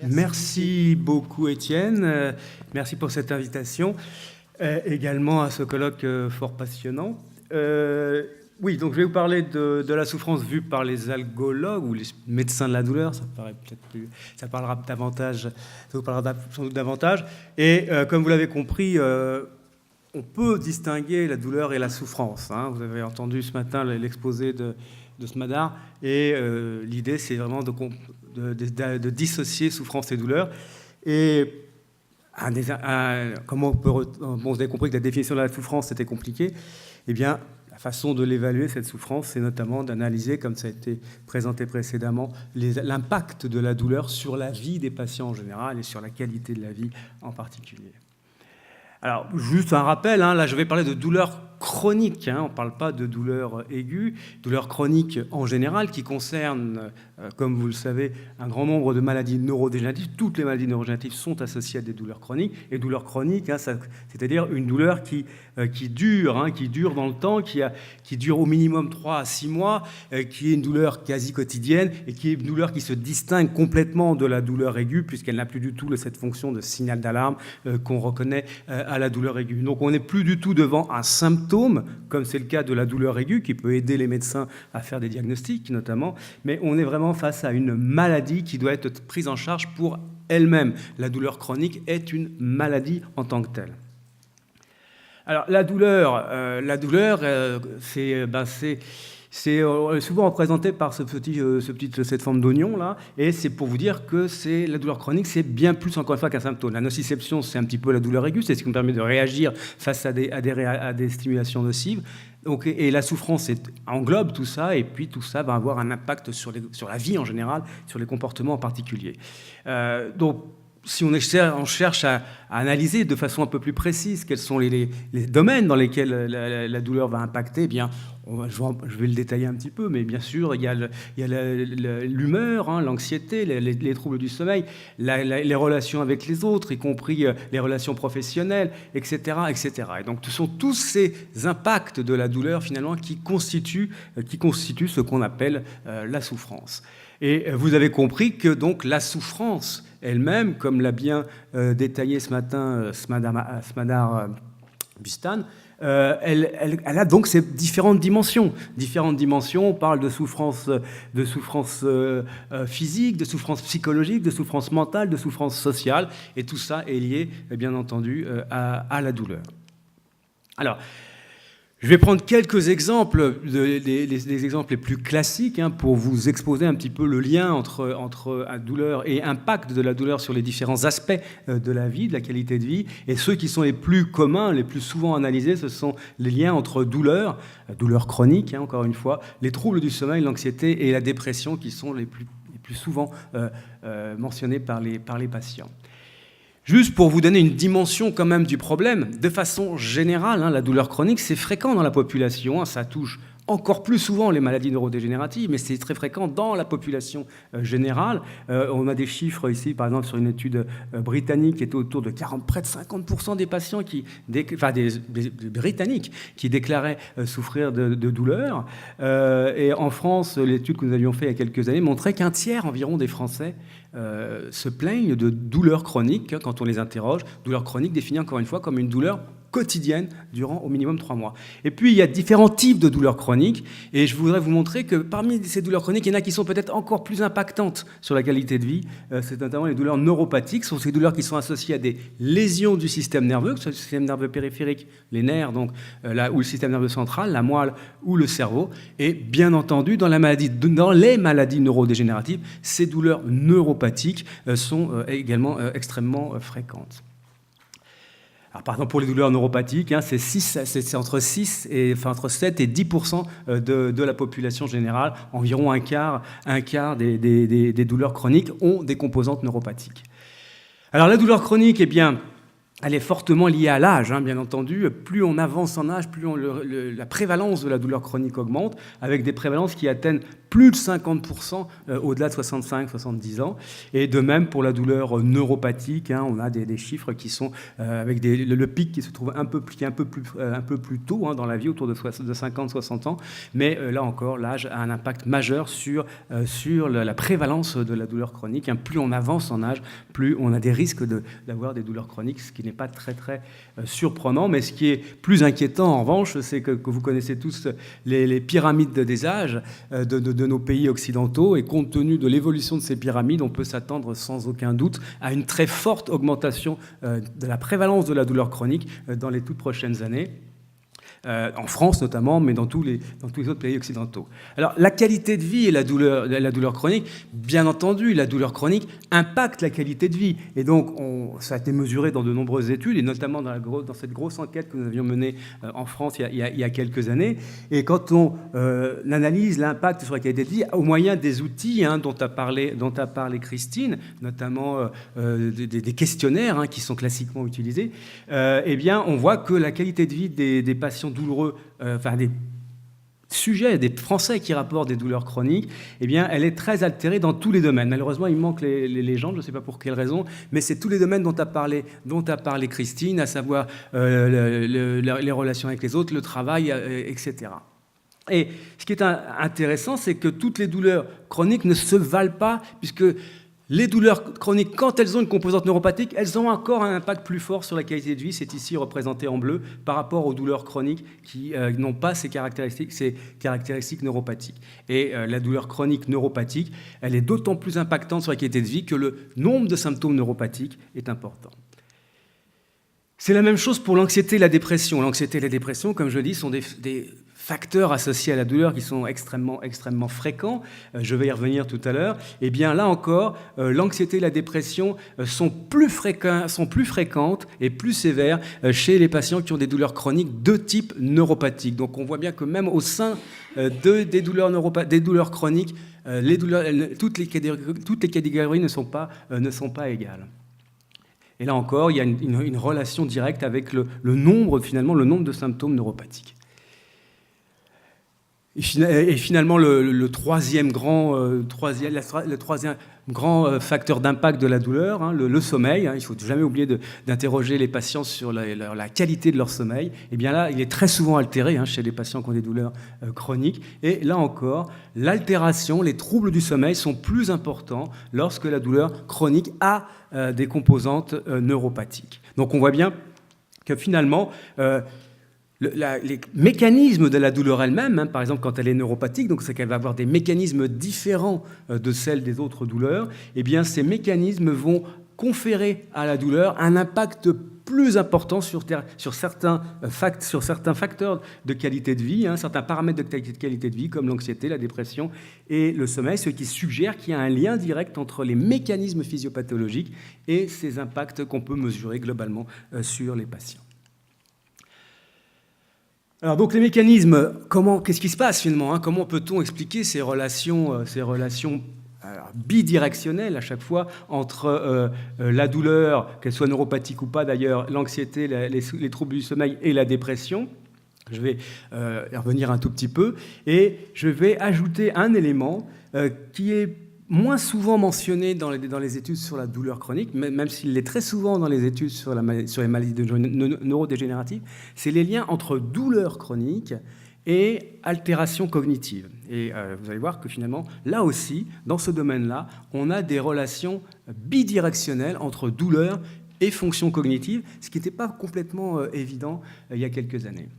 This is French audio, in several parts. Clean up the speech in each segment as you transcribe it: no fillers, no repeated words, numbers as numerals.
Merci beaucoup, Étienne. Merci pour cette invitation. Également à ce colloque fort passionnant. Oui, donc je vais vous parler de la souffrance vue par les algologues ou les médecins de la douleur. Ça paraît peut-être plus, ça parlera davantage, ça vous parlera sans doute davantage. Et comme vous l'avez compris, on peut distinguer la douleur et la souffrance. Hein. Vous avez entendu ce matin l'exposé de Smadar. Et l'idée, c'est vraiment de dissocier souffrance et douleur. Et comment vous avez compris que la définition de la souffrance, c'était compliqué. Eh bien, la façon de l'évaluer, cette souffrance, c'est notamment d'analyser, comme ça a été présenté précédemment, l'impact de la douleur sur la vie des patients en général et sur la qualité de la vie en particulier. Alors, juste un rappel, hein, là je vais parler de douleur chronique, hein, on ne parle pas de douleur aiguë, douleur chronique en général qui concerne, comme vous le savez, un grand nombre de maladies neurodégénératives. Toutes les maladies neurodégénératives sont associées à des douleurs chroniques. Et douleur chronique, hein, c'est-à-dire une douleur qui dure dans le temps, qui dure au minimum 3 à 6 mois, qui est une douleur quasi quotidienne et qui est une douleur qui se distingue complètement de la douleur aiguë puisqu'elle n'a plus du tout cette fonction de signal d'alarme qu'on reconnaît à la douleur aiguë. Donc on n'est plus du tout devant un symptôme, comme c'est le cas de la douleur aiguë, qui peut aider les médecins à faire des diagnostics notamment, mais on est vraiment face à une maladie qui doit être prise en charge pour elle-même. La douleur chronique est une maladie en tant que telle. Alors la douleur, c'est souvent représenté par cette forme d'oignon là, et c'est pour vous dire que la douleur chronique, c'est bien plus encore une fois qu'un symptôme. La nociception, c'est un petit peu la douleur aiguë, c'est ce qui nous permet de réagir face à des stimulations nocives. Donc, et la souffrance englobe tout ça, et puis tout ça va avoir un impact sur la vie en général, sur les comportements en particulier. Donc, si on cherche à analyser de façon un peu plus précise quels sont les domaines dans lesquels la douleur va impacter, eh bien, je vais le détailler un petit peu, mais bien sûr, il y a l'humeur, hein, l'anxiété, les troubles du sommeil, les relations avec les autres, y compris les relations professionnelles, etc., etc. Et donc, ce sont tous ces impacts de la douleur, finalement, qui constituent ce qu'on appelle la souffrance. Et vous avez compris que donc la souffrance elle-même, comme l'a bien détaillé ce matin Smadar Bustan, elle a donc ces différentes dimensions. On parle de souffrance physique, de souffrance psychologique, de souffrance mentale, de souffrance sociale, et tout ça est lié, bien entendu, à la douleur. Alors, je vais prendre quelques exemples, les exemples les plus classiques, hein, pour vous exposer un petit peu le lien entre la douleur et impact de la douleur sur les différents aspects de la vie, de la qualité de vie. Et ceux qui sont les plus communs, les plus souvent analysés, ce sont les liens entre douleur chronique, hein, encore une fois, les troubles du sommeil, l'anxiété et la dépression qui sont les plus souvent mentionnés par les patients. Juste pour vous donner une dimension quand même du problème, de façon générale, hein, la douleur chronique, c'est fréquent dans la population, hein, ça touche encore plus souvent les maladies neurodégénératives, mais c'est très fréquent dans la population générale. On a des chiffres ici, par exemple, sur une étude britannique qui était autour de près de 50% des patients des Britanniques qui déclaraient souffrir de douleur. Et en France, l'étude que nous avions faite il y a quelques années montrait qu'un tiers environ des Français se plaignent de douleurs chroniques, hein, quand on les interroge. Douleur chronique définie encore une fois comme une douleur quotidienne durant au minimum 3 mois. Et puis, il y a différents types de douleurs chroniques, et je voudrais vous montrer que parmi ces douleurs chroniques, il y en a qui sont peut-être encore plus impactantes sur la qualité de vie. C'est notamment les douleurs neuropathiques, ce sont ces douleurs qui sont associées à des lésions du système nerveux, que ce soit le système nerveux périphérique, les nerfs, donc, ou le système nerveux central, la moelle ou le cerveau. Et bien entendu, dans les maladies neurodégénératives, ces douleurs neuropathiques sont également extrêmement fréquentes. Alors, par exemple, pour les douleurs neuropathiques, hein, c'est entre 7 et 10% de la population générale. Environ un quart des douleurs chroniques ont des composantes neuropathiques. Alors, la douleur chronique, eh bien, elle est fortement liée à l'âge, hein, bien entendu. Plus on avance en âge, plus la prévalence de la douleur chronique augmente, avec des prévalences qui atteignent plus de 50% au-delà de 65-70 ans. Et de même pour la douleur neuropathique, hein, on a des chiffres qui sont avec le pic qui se trouve un peu plus tôt, hein, dans la vie, autour de 50-60 ans. Mais là encore, l'âge a un impact majeur sur la prévalence de la douleur chronique, hein. Plus on avance en âge, plus on a des risques d'avoir des douleurs chroniques, ce qui n'est pas très surprenant. Mais ce qui est plus inquiétant, en revanche, c'est que vous connaissez tous les pyramides des âges de nos pays occidentaux, et compte tenu de l'évolution de ces pyramides, on peut s'attendre sans aucun doute à une très forte augmentation de la prévalence de la douleur chronique dans les toutes prochaines années. En France notamment, mais dans tous les autres pays occidentaux. Alors, la qualité de vie et la douleur chronique, bien entendu, la douleur chronique impacte la qualité de vie. Et donc, ça a été mesuré dans de nombreuses études, et notamment dans cette grosse enquête que nous avions menée en France il y a quelques années. Et quand on analyse l'impact sur la qualité de vie au moyen des outils, hein, dont a parlé Christine, notamment des questionnaires, hein, qui sont classiquement utilisés, eh bien, on voit que la qualité de vie des patients douloureux, des sujets, des Français qui rapportent des douleurs chroniques, eh bien, elle est très altérée dans tous les domaines. Malheureusement, il manque les légendes, je ne sais pas pour quelle raison, mais c'est tous les domaines dont a parlé Christine, à savoir les relations avec les autres, le travail, etc. Et ce qui est intéressant, c'est que toutes les douleurs chroniques ne se valent pas, puisque les douleurs chroniques, quand elles ont une composante neuropathique, elles ont encore un impact plus fort sur la qualité de vie. C'est ici représenté en bleu par rapport aux douleurs chroniques qui n'ont pas ces caractéristiques neuropathiques. Et la douleur chronique neuropathique, elle est d'autant plus impactante sur la qualité de vie que le nombre de symptômes neuropathiques est important. C'est la même chose pour l'anxiété et la dépression. L'anxiété et la dépression, comme je dis, sont des facteurs associés à la douleur qui sont extrêmement fréquents. Je vais y revenir tout à l'heure. Et bien là encore, l'anxiété et la dépression sont plus fréquentes et plus sévères chez les patients qui ont des douleurs chroniques de type neuropathique. Donc on voit bien que même au sein des douleurs chroniques, toutes les catégories ne sont pas égales. Et là encore, il y a une relation directe avec le nombre de symptômes neuropathiques. Et finalement, le troisième grand facteur d'impact de la douleur, hein, le sommeil, hein, il ne faut jamais oublier d'interroger les patients sur la qualité de leur sommeil. Et bien là, il est très souvent altéré, hein, chez les patients qui ont des douleurs chroniques. Et là encore, l'altération, les troubles du sommeil sont plus importants lorsque la douleur chronique a des composantes neuropathiques. Donc on voit bien que finalement, les mécanismes de la douleur elle-même, hein, par exemple quand elle est neuropathique, donc c'est qu'elle va avoir des mécanismes différents de celles des autres douleurs, eh bien ces mécanismes vont conférer à la douleur un impact plus important sur certains facteurs de qualité de vie, hein, certains paramètres de qualité de vie comme l'anxiété, la dépression et le sommeil, ce qui suggère qu'il y a un lien direct entre les mécanismes physiopathologiques et ces impacts qu'on peut mesurer globalement sur les patients. Alors donc les mécanismes, qu'est-ce qui se passe finalement, hein, comment peut-on expliquer ces relations bidirectionnelles à chaque fois entre la douleur, qu'elle soit neuropathique ou pas d'ailleurs, l'anxiété, les troubles du sommeil et la dépression? Je vais y revenir un tout petit peu et je vais ajouter un élément qui est moins souvent mentionné dans les études sur la douleur chronique, même s'il l'est très souvent dans les études sur les maladies neurodégénératives, c'est les liens entre douleur chronique et altération cognitive. Et vous allez voir que finalement, là aussi, dans ce domaine-là, on a des relations bidirectionnelles entre douleur et fonction cognitive, ce qui n'était pas complètement évident il y a quelques années.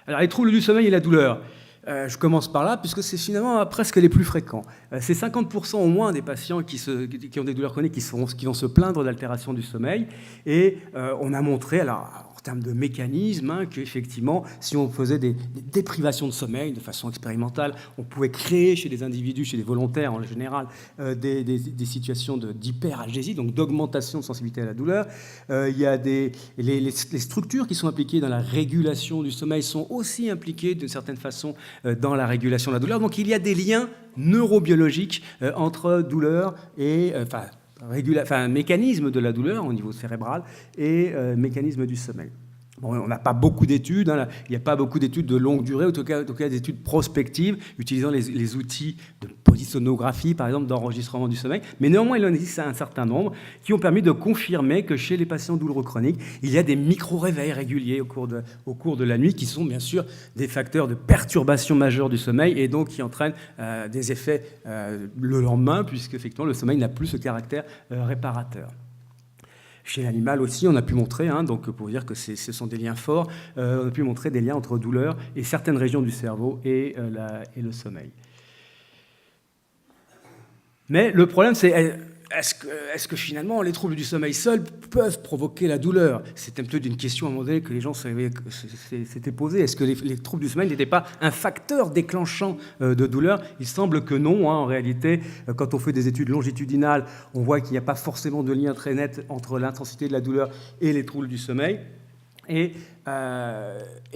Alors, les troubles du sommeil et la douleur. Je commence par là, puisque c'est finalement presque les plus fréquents. C'est 50% au moins des patients qui ont des douleurs chroniques qui vont se plaindre d'altération du sommeil. Et on a montré, alors, en termes de mécanismes, hein, qu'effectivement, si on faisait des déprivations de sommeil de façon expérimentale, on pouvait créer chez des individus, chez des volontaires en général, des situations d'hyperalgésie, donc d'augmentation de sensibilité à la douleur. Il y a les structures qui sont impliquées dans la régulation du sommeil sont aussi impliquées d'une certaine façon dans la régulation de la douleur. Donc il y a des liens neurobiologiques entre douleur et mécanisme de la douleur au niveau cérébral et mécanisme du sommeil. Bon, on n'a pas beaucoup d'études, hein, il n'y a pas beaucoup d'études de longue durée, en tout cas des études prospectives, utilisant les outils de polysonographie, par exemple, d'enregistrement du sommeil, mais néanmoins, il en existe un certain nombre qui ont permis de confirmer que chez les patients douloureux chroniques, il y a des micro-réveils réguliers au cours de la nuit, qui sont bien sûr des facteurs de perturbation majeure du sommeil, et donc qui entraînent des effets le lendemain, puisque effectivement, le sommeil n'a plus ce caractère réparateur. Chez l'animal aussi, on a pu montrer, donc pour dire que ce sont des liens forts, on a pu montrer des liens entre douleur et certaines régions du cerveau et le sommeil. Mais le problème, c'est est-ce que finalement les troubles du sommeil seuls peuvent provoquer la douleur? C'était un peu une question à un moment donné que les gens s'étaient posées. Est-ce que les troubles du sommeil n'étaient pas un facteur déclenchant de douleur? Il semble que non. En réalité, quand on fait des études longitudinales, on voit qu'il n'y a pas forcément de lien très net entre l'intensité de la douleur et les troubles du sommeil. Et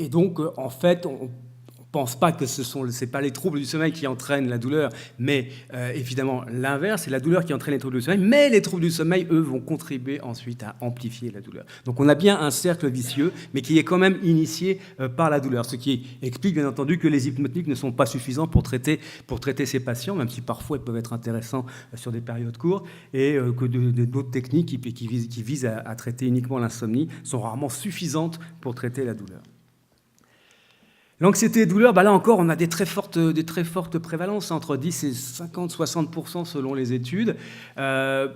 donc, en fait, on ne pense pas que c'est pas les troubles du sommeil qui entraînent la douleur, mais évidemment l'inverse, c'est la douleur qui entraîne les troubles du sommeil, mais les troubles du sommeil, eux, vont contribuer ensuite à amplifier la douleur. Donc on a bien un cercle vicieux, mais qui est quand même initié par la douleur, ce qui explique bien entendu que les hypnotiques ne sont pas suffisants pour traiter ces patients, même si parfois ils peuvent être intéressants sur des périodes courtes, et que d'autres techniques qui visent à traiter uniquement l'insomnie sont rarement suffisantes pour traiter la douleur. L'anxiété et la douleur, là encore, on a des très fortes prévalences, entre 10 et 50-60% selon les études. Ça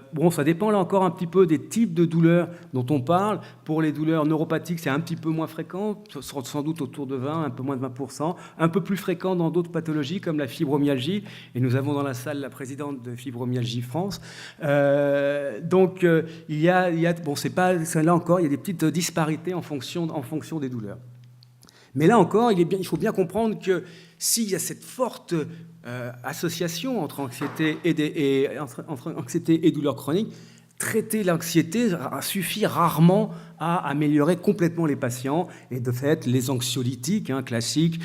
dépend là encore un petit peu des types de douleurs dont on parle. Pour les douleurs neuropathiques, c'est un petit peu moins fréquent, sans doute autour de 20, un peu moins de 20%. Un peu plus fréquent dans d'autres pathologies comme la fibromyalgie. Et nous avons dans la salle la présidente de Fibromyalgie France. Là encore, il y a des petites disparités en fonction des douleurs. Mais là encore, il faut bien comprendre que s'il y a cette forte association entre anxiété et douleur chronique, traiter l'anxiété suffit rarement à améliorer complètement les patients. Et de fait, les anxiolytiques classiques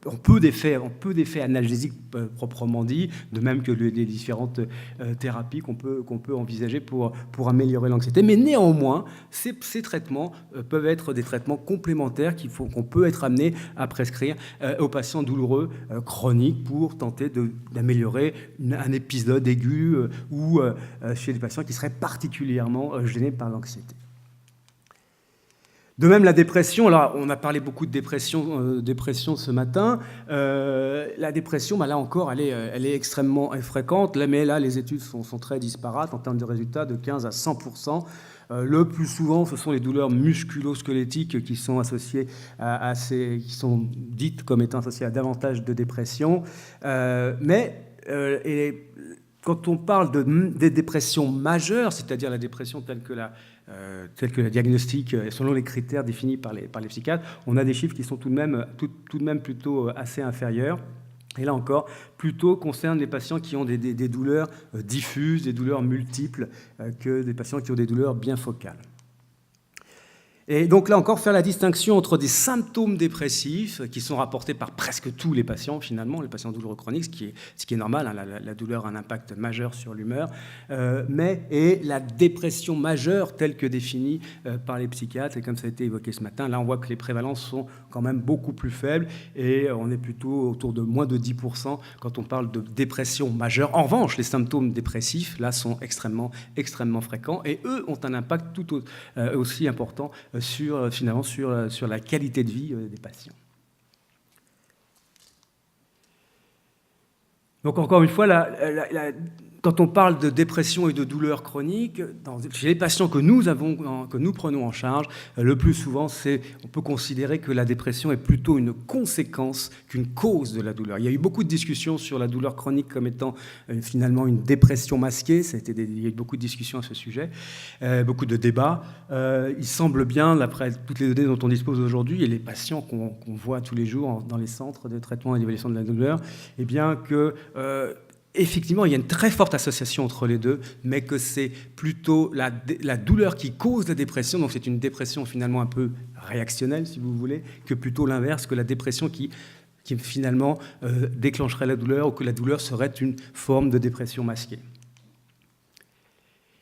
ont peu d'effets analgésiques proprement dit, de même que les différentes thérapies qu'on peut envisager pour améliorer l'anxiété. Mais néanmoins, ces traitements peuvent être des traitements complémentaires qu'on peut être amené à prescrire aux patients douloureux chroniques pour tenter d'améliorer un épisode aigu ou chez des patients qui seraient particulièrement gênés par l'anxiété. De même, la dépression, là, on a parlé beaucoup de dépression ce matin. La dépression, là encore, elle est extrêmement fréquente. Mais là, les études sont très disparates en termes de résultats, de 15 à 100%. Le plus souvent, ce sont les douleurs musculo-squelettiques qui sont associées qui sont dites comme étant associées à davantage de dépression. Quand on parle des dépressions majeures, c'est-à-dire la dépression telle que le diagnostic, selon les critères définis par les psychiatres, on a des chiffres qui sont tout de même plutôt assez inférieurs. Et là encore, plutôt concerne les patients qui ont des douleurs diffuses, des douleurs multiples, que des patients qui ont des douleurs bien focales. Et donc là encore, faire la distinction entre des symptômes dépressifs qui sont rapportés par presque tous les patients, finalement, les patients douloureux chroniques, ce qui est normal, la douleur a un impact majeur sur l'humeur, et la dépression majeure telle que définie par les psychiatres, et comme ça a été évoqué ce matin, là on voit que les prévalences sont quand même beaucoup plus faibles, et on est plutôt autour de moins de 10% quand on parle de dépression majeure. En revanche, les symptômes dépressifs, là, sont extrêmement fréquents, et eux ont un impact tout aussi important sur la qualité de vie des patients. Donc encore une fois, quand on parle de dépression et de douleur chronique, chez les patients que nous prenons en charge, le plus souvent, on peut considérer que la dépression est plutôt une conséquence qu'une cause de la douleur. Il y a eu beaucoup de discussions sur la douleur chronique comme étant finalement une dépression masquée. Il y a eu beaucoup de discussions à ce sujet, beaucoup de débats. Il semble bien, d'après toutes les données dont on dispose aujourd'hui, et les patients qu'on voit tous les jours dans les centres de traitement et d'évaluation de la douleur, eh bien que effectivement, il y a une très forte association entre les deux, mais que c'est plutôt la douleur qui cause la dépression, donc c'est une dépression finalement un peu réactionnelle, si vous voulez, que plutôt l'inverse, que la dépression qui finalement déclencherait la douleur, ou que la douleur serait une forme de dépression masquée.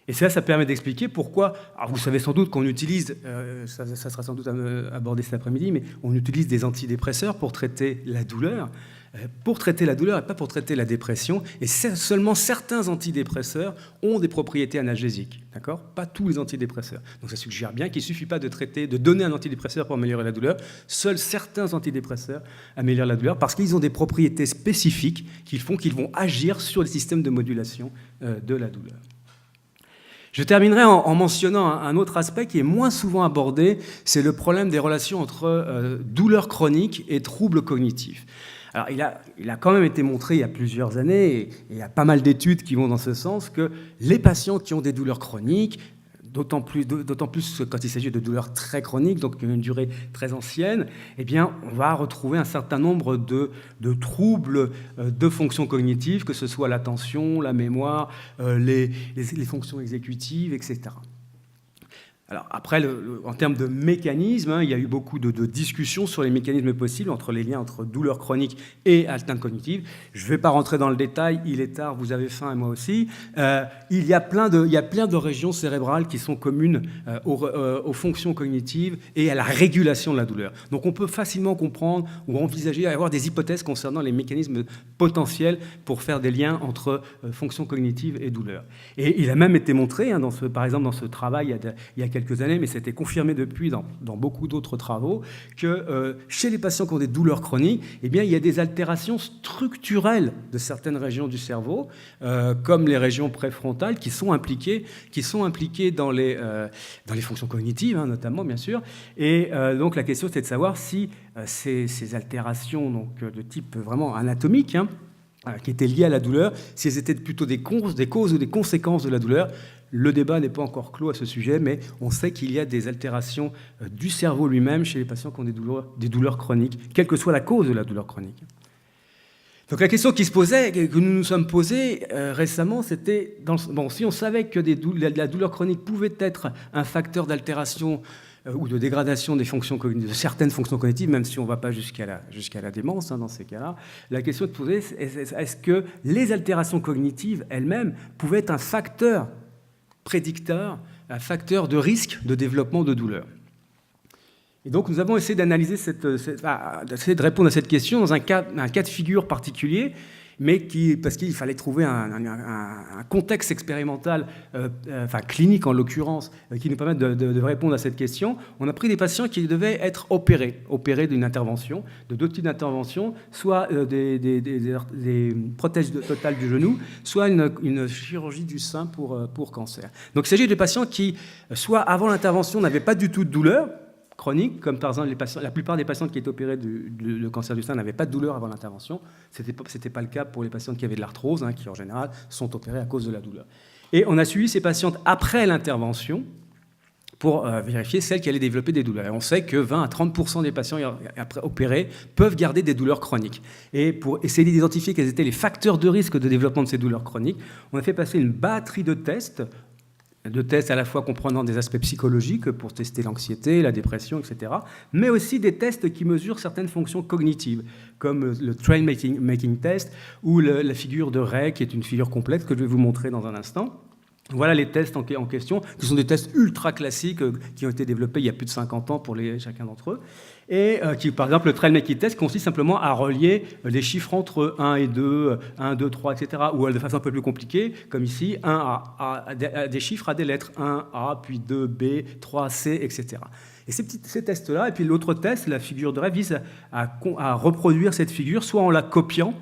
Et ça permet d'expliquer pourquoi, alors vous savez sans doute qu'on utilise, ça sera sans doute abordé cet après-midi, mais on utilise des antidépresseurs pour traiter la douleur. Pour traiter la douleur et pas pour traiter la dépression. Et seulement certains antidépresseurs ont des propriétés analgésiques. D'accord ? Pas tous les antidépresseurs. Donc ça suggère bien qu'il ne suffit pas de donner un antidépresseur pour améliorer la douleur. Seuls certains antidépresseurs améliorent la douleur parce qu'ils ont des propriétés spécifiques qui font qu'ils vont agir sur les systèmes de modulation de la douleur. Je terminerai en mentionnant un autre aspect qui est moins souvent abordé, c'est le problème des relations entre douleur chronique et troubles cognitifs. Alors, il a quand même été montré il y a plusieurs années, et il y a pas mal d'études qui vont dans ce sens, que les patients qui ont des douleurs chroniques, d'autant plus quand il s'agit de douleurs très chroniques, donc une durée très ancienne, eh bien, on va retrouver un certain nombre de troubles de fonctions cognitives, que ce soit l'attention, la mémoire, les fonctions exécutives, etc. Alors après, en termes de mécanismes, il y a eu beaucoup de discussions sur les mécanismes possibles entre les liens entre douleur chronique et atteinte cognitive. Je ne vais pas rentrer dans le détail, il est tard, vous avez faim et moi aussi. Il y a plein de régions cérébrales qui sont communes aux fonctions cognitives et à la régulation de la douleur. Donc on peut facilement comprendre ou envisager, avoir des hypothèses concernant les mécanismes potentiels pour faire des liens entre fonctions cognitives et douleur. Et il a même été montré, par exemple dans ce travail il y a quelques années, mais c'était confirmé depuis dans beaucoup d'autres travaux, que chez les patients qui ont des douleurs chroniques, eh bien, il y a des altérations structurelles de certaines régions du cerveau, comme les régions préfrontales, qui sont impliquées dans les fonctions cognitives, notamment, bien sûr. Et donc, la question, c'est de savoir si ces altérations donc, de type vraiment anatomique, qui étaient liées à la douleur, si elles étaient plutôt des causes ou des conséquences de la douleur. Le débat n'est pas encore clos à ce sujet, mais on sait qu'il y a des altérations du cerveau lui-même chez les patients qui ont des douleurs chroniques, quelle que soit la cause de la douleur chronique. Donc la question qui se posait, que nous nous sommes posés récemment, c'était, si on savait que la douleur chronique pouvait être un facteur d'altération ou de dégradation des fonctions cognitives, de certaines fonctions cognitives, même si on ne va pas jusqu'à la démence dans ces cas-là, la question de poser, est-ce que les altérations cognitives elles-mêmes pouvaient être un facteur prédicteur, un facteur de risque de développement de douleur. Et donc nous avons essayé d'analyser d'essayer de répondre à cette question dans un cas de figure particulier, mais parce qu'il fallait trouver un contexte expérimental, clinique en l'occurrence, qui nous permette de répondre à cette question. On a pris des patients qui devaient être opérés d'une intervention, de deux types d'interventions, soit des prothèses totales du genou, soit une chirurgie du sein pour cancer. Donc il s'agit de patients qui, soit avant l'intervention, n'avaient pas du tout de douleur chronique, comme par exemple la plupart des patients qui étaient opérés du cancer du sein n'avaient pas de douleur avant l'intervention. Ce n'était pas le cas pour les patients qui avaient de l'arthrose, qui en général sont opérés à cause de la douleur. Et on a suivi ces patientes après l'intervention pour vérifier celles qui allaient développer des douleurs. Et on sait que 20 à 30% des patients après opérés peuvent garder des douleurs chroniques. Et pour essayer d'identifier quels étaient les facteurs de risque de développement de ces douleurs chroniques, on a fait passer une batterie de tests à la fois comprenant des aspects psychologiques pour tester l'anxiété, la dépression, etc., mais aussi des tests qui mesurent certaines fonctions cognitives, comme le Trail Making Test ou la figure de Ray, qui est une figure complète que je vais vous montrer dans un instant. Voilà les tests en question, qui sont des tests ultra classiques qui ont été développés il y a plus de 50 ans pour chacun d'entre eux. Et qui, par exemple, le Trail Making Test consiste simplement à relier les chiffres entre 1 et 2, 1, 2, 3, etc., ou de façon un peu plus compliquée, comme ici, 1 à des chiffres à des lettres, 1 A, puis 2 B, 3 C, etc. Et ces tests-là, et puis l'autre test, la figure de Ray, vise à reproduire cette figure, soit en la copiant,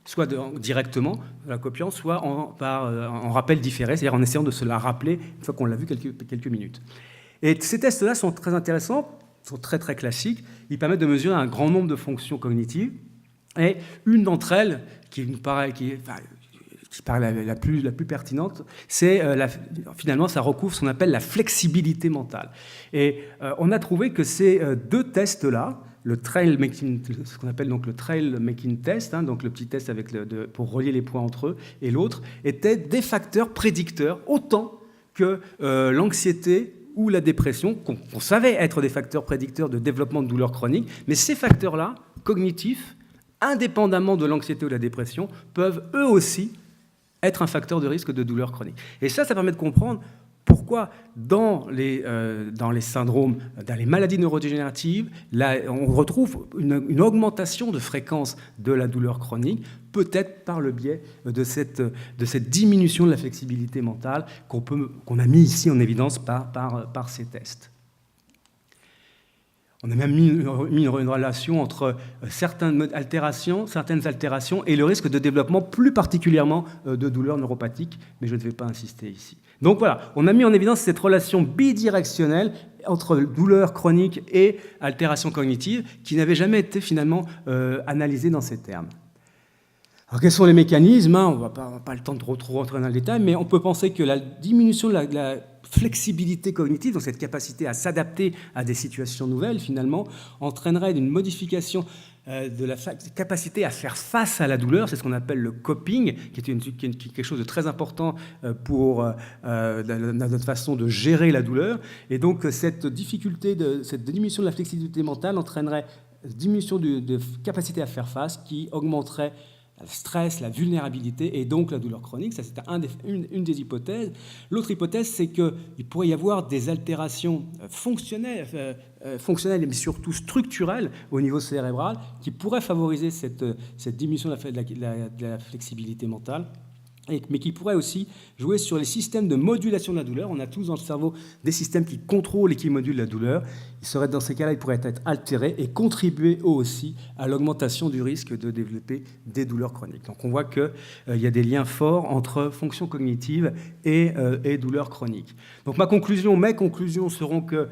soit directement en la copiant, soit en rappel différé, c'est-à-dire en essayant de se la rappeler une fois qu'on l'a vu quelques minutes. Et ces tests-là sont très intéressants, sont très très classiques. Ils permettent de mesurer un grand nombre de fonctions cognitives. Et une d'entre elles, qui paraît la plus pertinente, c'est finalement ça recouvre ce qu'on appelle la flexibilité mentale. Et on a trouvé que ces deux tests-là, ce qu'on appelle donc le Trail Making Test, donc le petit test pour relier les points entre eux, et l'autre, étaient des facteurs prédicteurs autant que l'anxiété ou la dépression, qu'on savait être des facteurs prédicteurs de développement de douleurs chroniques, mais ces facteurs-là, cognitifs, indépendamment de l'anxiété ou de la dépression, peuvent eux aussi être un facteur de risque de douleur chronique. Et ça permet de comprendre pourquoi dans les syndromes, dans les maladies neurodégénératives, là, on retrouve une augmentation de fréquence de la douleur chronique, peut-être par le biais de cette diminution de la flexibilité mentale qu'on a mis ici en évidence par ces tests. On a même mis une relation entre certaines altérations et le risque de développement, plus particulièrement de douleurs neuropathiques, mais je ne vais pas insister ici. Donc voilà, on a mis en évidence cette relation bidirectionnelle entre douleur chronique et altération cognitive qui n'avait jamais été finalement analysée dans ces termes. Alors quels sont les mécanismes, On n'a pas le temps de trop rentrer dans le détail, mais on peut penser que la diminution de la flexibilité cognitive, donc cette capacité à s'adapter à des situations nouvelles, finalement, entraînerait une modification de la capacité à faire face à la douleur. C'est ce qu'on appelle le coping, qui est quelque chose de très important pour notre façon de gérer la douleur. Et donc cette diminution de la flexibilité mentale entraînerait une diminution de capacité à faire face qui augmenterait le stress, la vulnérabilité et donc la douleur chronique. Ça, c'est une des hypothèses. L'autre hypothèse, c'est qu'il pourrait y avoir des altérations fonctionnelles, mais surtout structurelles au niveau cérébral qui pourraient favoriser cette diminution de la flexibilité mentale. Mais qui pourrait aussi jouer sur les systèmes de modulation de la douleur. On a tous dans le cerveau des systèmes qui contrôlent et qui modulent la douleur. Dans ces cas-là, ils pourraient être altérés et contribuer eux aussi à l'augmentation du risque de développer des douleurs chroniques. Donc on voit qu'il y a des liens forts entre fonction cognitive et douleurs chroniques. Donc mes conclusions seront que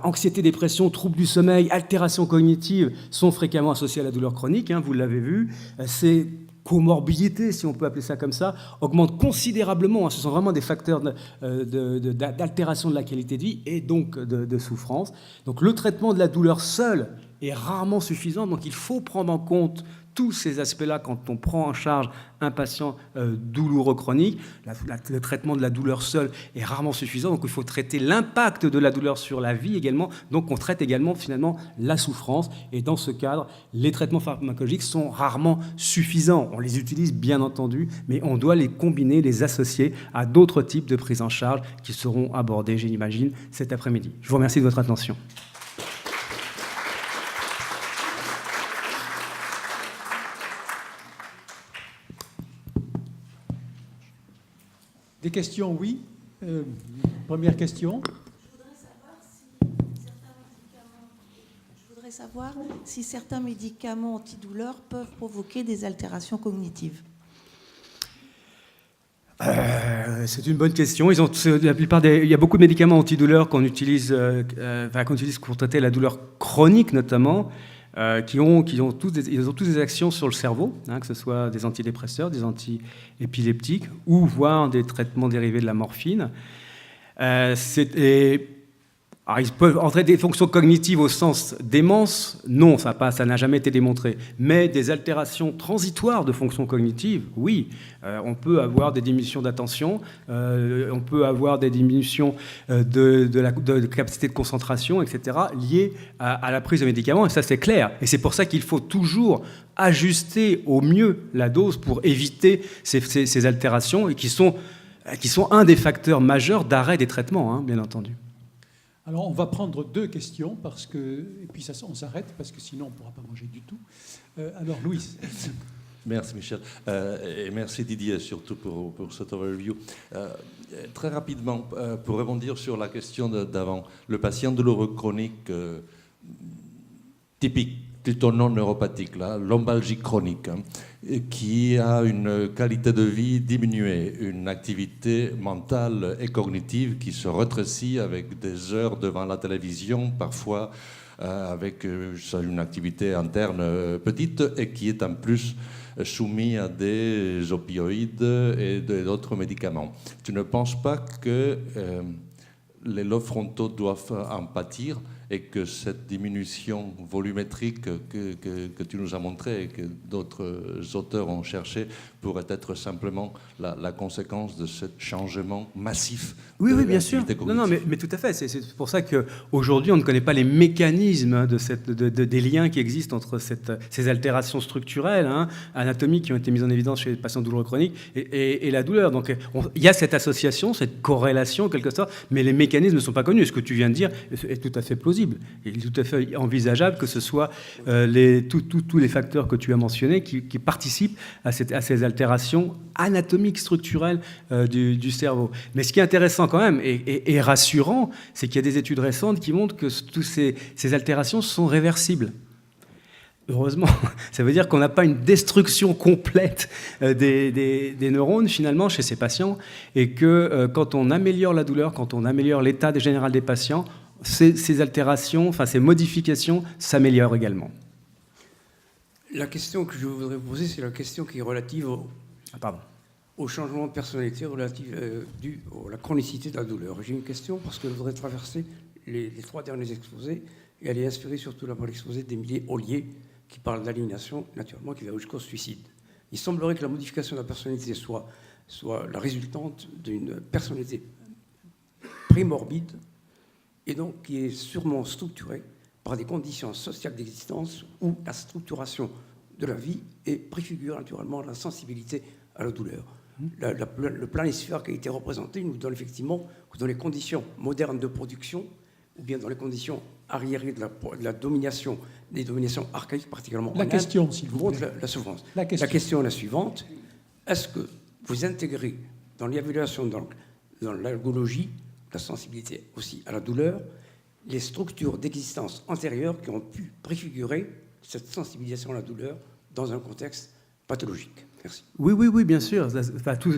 anxiété, dépression, troubles du sommeil, altérations cognitives sont fréquemment associées à la douleur chronique, vous l'avez vu. Ces comorbidités, si on peut appeler ça comme ça, augmentent considérablement. Ce sont vraiment des facteurs d'altération de la qualité de vie et donc de souffrance. Donc le traitement de la douleur seul est rarement suffisant, donc il faut prendre en compte tous ces aspects-là quand on prend en charge un patient douloureux chronique. Le traitement de la douleur seul est rarement suffisant, donc il faut traiter l'impact de la douleur sur la vie également. Donc on traite également finalement la souffrance, et dans ce cadre, les traitements pharmacologiques sont rarement suffisants. On les utilise bien entendu, mais on doit les combiner, les associer à d'autres types de prise en charge qui seront abordés, j'imagine, cet après-midi. Je vous remercie de votre attention. Des questions, oui. Première question. Je voudrais savoir si certains médicaments antidouleurs peuvent provoquer des altérations cognitives. C'est une bonne question. Il y a beaucoup de médicaments antidouleurs qu'on utilise pour traiter la douleur chronique notamment. Ils ont tous des actions sur le cerveau, que ce soit des antidépresseurs, des antiépileptiques, ou voire des traitements dérivés de la morphine. Alors, ils peuvent entraîner des fonctions cognitives au sens démence, non, ça n'a jamais été démontré. Mais des altérations transitoires de fonctions cognitives, oui. On peut avoir des diminutions d'attention, on peut avoir des diminutions de capacité de concentration, etc., liées à la prise de médicaments, et ça c'est clair. Et c'est pour ça qu'il faut toujours ajuster au mieux la dose pour éviter ces altérations, et qui sont un des facteurs majeurs d'arrêt des traitements, bien entendu. Alors, on va prendre deux questions, et puis on s'arrête, parce que sinon, on ne pourra pas manger du tout. Alors, Louis. Merci, Michel. Et merci, Didier, surtout pour cette overview. Très rapidement, pour rebondir sur la question d'avant, le patient douloureux chronique typique, plutôt non neuropathique, lombalgie chronique, qui a une qualité de vie diminuée, une activité mentale et cognitive qui se rétrécit avec des heures devant la télévision, parfois avec une activité interne petite, et qui est en plus soumis à des opioïdes et d'autres médicaments. Tu ne penses pas que les lobes frontaux doivent en pâtir et que cette diminution volumétrique que tu nous as montrée et que d'autres auteurs ont cherché pourrait être simplement la conséquence de ce changement massif Oui, de oui, bien sûr. l'activité Non, cognitive. mais tout à fait. C'est pour ça qu'aujourd'hui, on ne connaît pas les mécanismes des liens qui existent entre ces altérations structurelles, anatomiques, qui ont été mises en évidence chez les patients douloureux chroniques et la douleur. Donc, il y a cette association, cette corrélation, en quelque sorte, mais les mécanismes ne sont pas connus. Ce que tu viens de dire est tout à fait plausible. Il est tout à fait envisageable que ce soit tous les facteurs que tu as mentionnés qui participent à ces altérations anatomiques, structurelles du cerveau. Mais ce qui est intéressant quand même et rassurant, c'est qu'il y a des études récentes qui montrent que toutes ces altérations sont réversibles. Heureusement, ça veut dire qu'on n'a pas une destruction complète des neurones finalement chez ces patients et que quand on améliore la douleur, quand on améliore l'état général des patients, ces altérations, enfin ces modifications s'améliorent également. La question que je voudrais vous poser, c'est la question qui est relative au changement de personnalité relatif dû à la chronicité de la douleur. J'ai une question parce que je voudrais traverser les 3 derniers exposés et elle est inspirée surtout par l'exposé d'Émilie Ollier qui parle d'aliénation, naturellement, qui va jusqu'au suicide. Il semblerait que la modification de la personnalité soit la résultante d'une personnalité prémorbide et donc qui est sûrement structurée par des conditions sociales d'existence où la structuration de la vie préfigure naturellement la sensibilité à la douleur. Le planisphère qui a été représenté nous donne effectivement que dans les conditions modernes de production, ou bien dans les conditions arriérées de la domination, des dominations archaïques, particulièrement la question, s'il vous plaît. La souffrance. La question est la suivante. Est-ce que vous intégrez dans l'évaluation, dans l'algologie, la sensibilité aussi à la douleur, les structures d'existence antérieures qui ont pu préfigurer cette sensibilisation à la douleur dans un contexte pathologique? Merci. Oui, bien sûr. Enfin, tout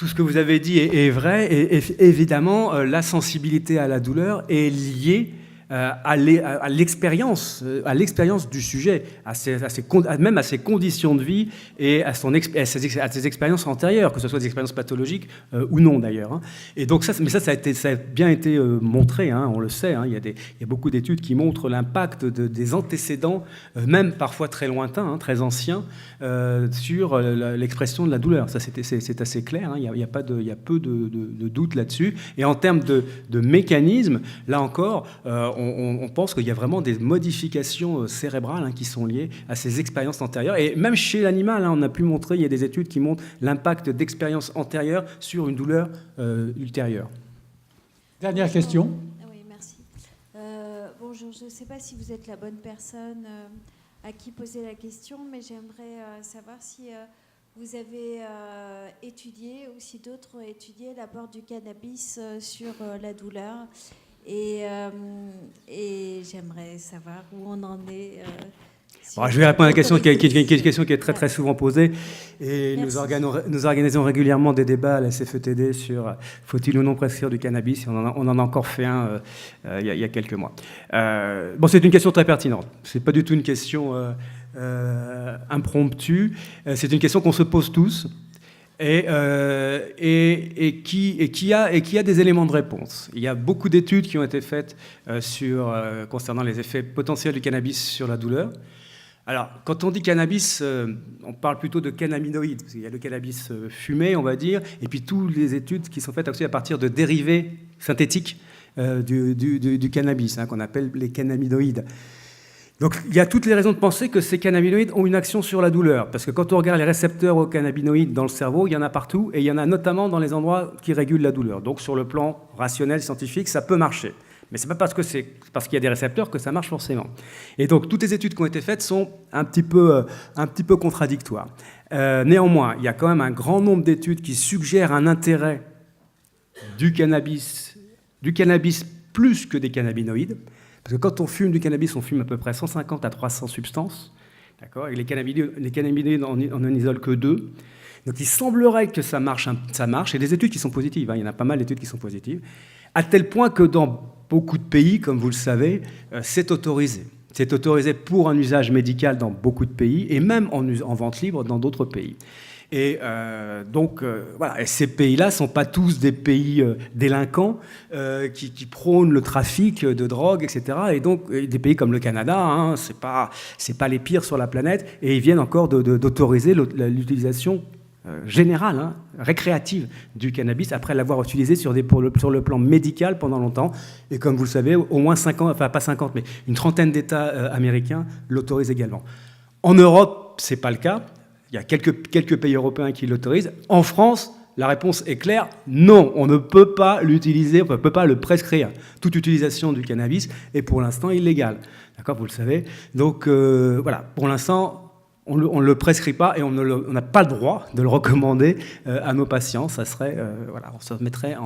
ce que vous avez dit est vrai. Et évidemment, la sensibilité à la douleur est liée à l'expérience du sujet, même à ses conditions de vie et à ses expériences antérieures, que ce soit des expériences pathologiques ou non d'ailleurs. Et donc ça a bien été montré, on le sait. Il y a beaucoup d'études qui montrent l'impact des antécédents, même parfois très lointains, très anciens, sur l'expression de la douleur. Ça c'est assez clair. Il y a peu de doute là-dessus. Et en termes de mécanismes, là encore, on pense qu'il y a vraiment des modifications cérébrales qui sont liées à ces expériences antérieures. Et même chez l'animal, on a pu montrer, il y a des études qui montrent l'impact d'expériences antérieures sur une douleur ultérieure. Dernière question. Oui, merci. Bonjour, je ne sais pas si vous êtes la bonne personne à qui poser la question, mais j'aimerais savoir si vous avez étudié ou si d'autres ont étudié l'apport du cannabis sur la douleur. Et j'aimerais savoir où on en est. Je vais répondre à la question qui est une question qui est très très souvent posée. Et nous organisons régulièrement des débats à la CFETD sur faut-il ou non prescrire du cannabis. On en a encore fait un il y a quelques mois. C'est une question très pertinente. C'est pas du tout une question impromptue. C'est une question qu'on se pose tous. Et qui a des éléments de réponse. Il y a beaucoup d'études qui ont été faites concernant les effets potentiels du cannabis sur la douleur. Alors, quand on dit cannabis, on parle plutôt de cannabinoïdes, parce qu'il y a le cannabis fumé, on va dire, et puis toutes les études qui sont faites aussi à partir de dérivés synthétiques du cannabis, qu'on appelle les cannabinoïdes. Donc il y a toutes les raisons de penser que ces cannabinoïdes ont une action sur la douleur, parce que quand on regarde les récepteurs aux cannabinoïdes dans le cerveau, il y en a partout, et il y en a notamment dans les endroits qui régulent la douleur. Donc sur le plan rationnel, scientifique, ça peut marcher. Mais ce n'est pas parce qu'il y a des récepteurs que ça marche forcément. Et donc toutes les études qui ont été faites sont un petit peu contradictoires. Néanmoins, il y a quand même un grand nombre d'études qui suggèrent un intérêt du cannabis plus que des cannabinoïdes. Parce que quand on fume du cannabis, on fume à peu près 150 à 300 substances. D'accord ? Et les cannabinoïdes, on n'en isole que 2. Donc il semblerait que ça marche. Et des études qui sont positives. Il y en a pas mal d'études qui sont positives. À tel point que dans beaucoup de pays, comme vous le savez, c'est autorisé. C'est autorisé pour un usage médical dans beaucoup de pays et même en vente libre dans d'autres pays. Et donc, voilà. Et ces pays-là ne sont pas tous des pays délinquants qui prônent le trafic de drogue, etc. Et donc, des pays comme le Canada, hein, c'est pas les pires sur la planète, et ils viennent encore d'autoriser l'utilisation générale, hein, récréative du cannabis, après l'avoir utilisé sur le plan médical pendant longtemps. Et comme vous le savez, au moins 50, enfin pas 50, mais une trentaine d'États américains l'autorisent également. En Europe, ce n'est pas le cas. Il y a quelques pays européens qui l'autorisent. En France, la réponse est claire, non, on ne peut pas l'utiliser, on ne peut pas le prescrire. Toute utilisation du cannabis est pour l'instant illégale. D'accord, vous le savez. Donc voilà, pour l'instant, on ne le prescrit pas et on n'a pas le droit de le recommander à nos patients. Ça serait, voilà, on se mettrait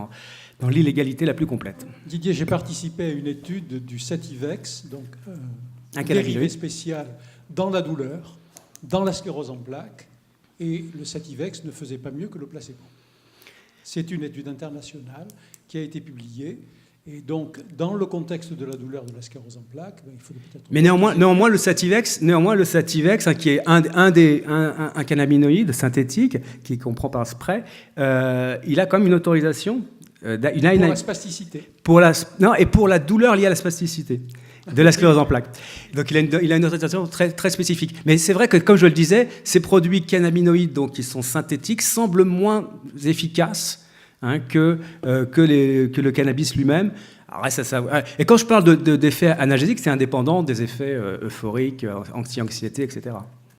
dans l'illégalité la plus complète. Didier, j'ai participé à une étude du Sativex, donc Un dérivé cannabinoïde spécial dans la douleur, dans la sclérose en plaques, et le Sativex ne faisait pas mieux que le placebo. C'est une étude internationale qui a été publiée. Et donc, dans le contexte de la douleur de la sclérose en plaques, il faut peut-être... Mais néanmoins, le Sativex, hein, qui est un cannabinoïde synthétique qu'on prend par spray, il a quand même une autorisation. Pour la spasticité. Et pour la douleur liée à la spasticité de la sclérose en plaques. Donc il a une autorisation très, très spécifique. Mais c'est vrai que, comme je le disais, ces produits cannabinoïdes, donc, qui sont synthétiques, semblent moins efficaces, hein, que le cannabis lui-même. Alors, et quand je parle d'effets analgésiques, c'est indépendant des effets euphoriques, anti-anxiété, etc.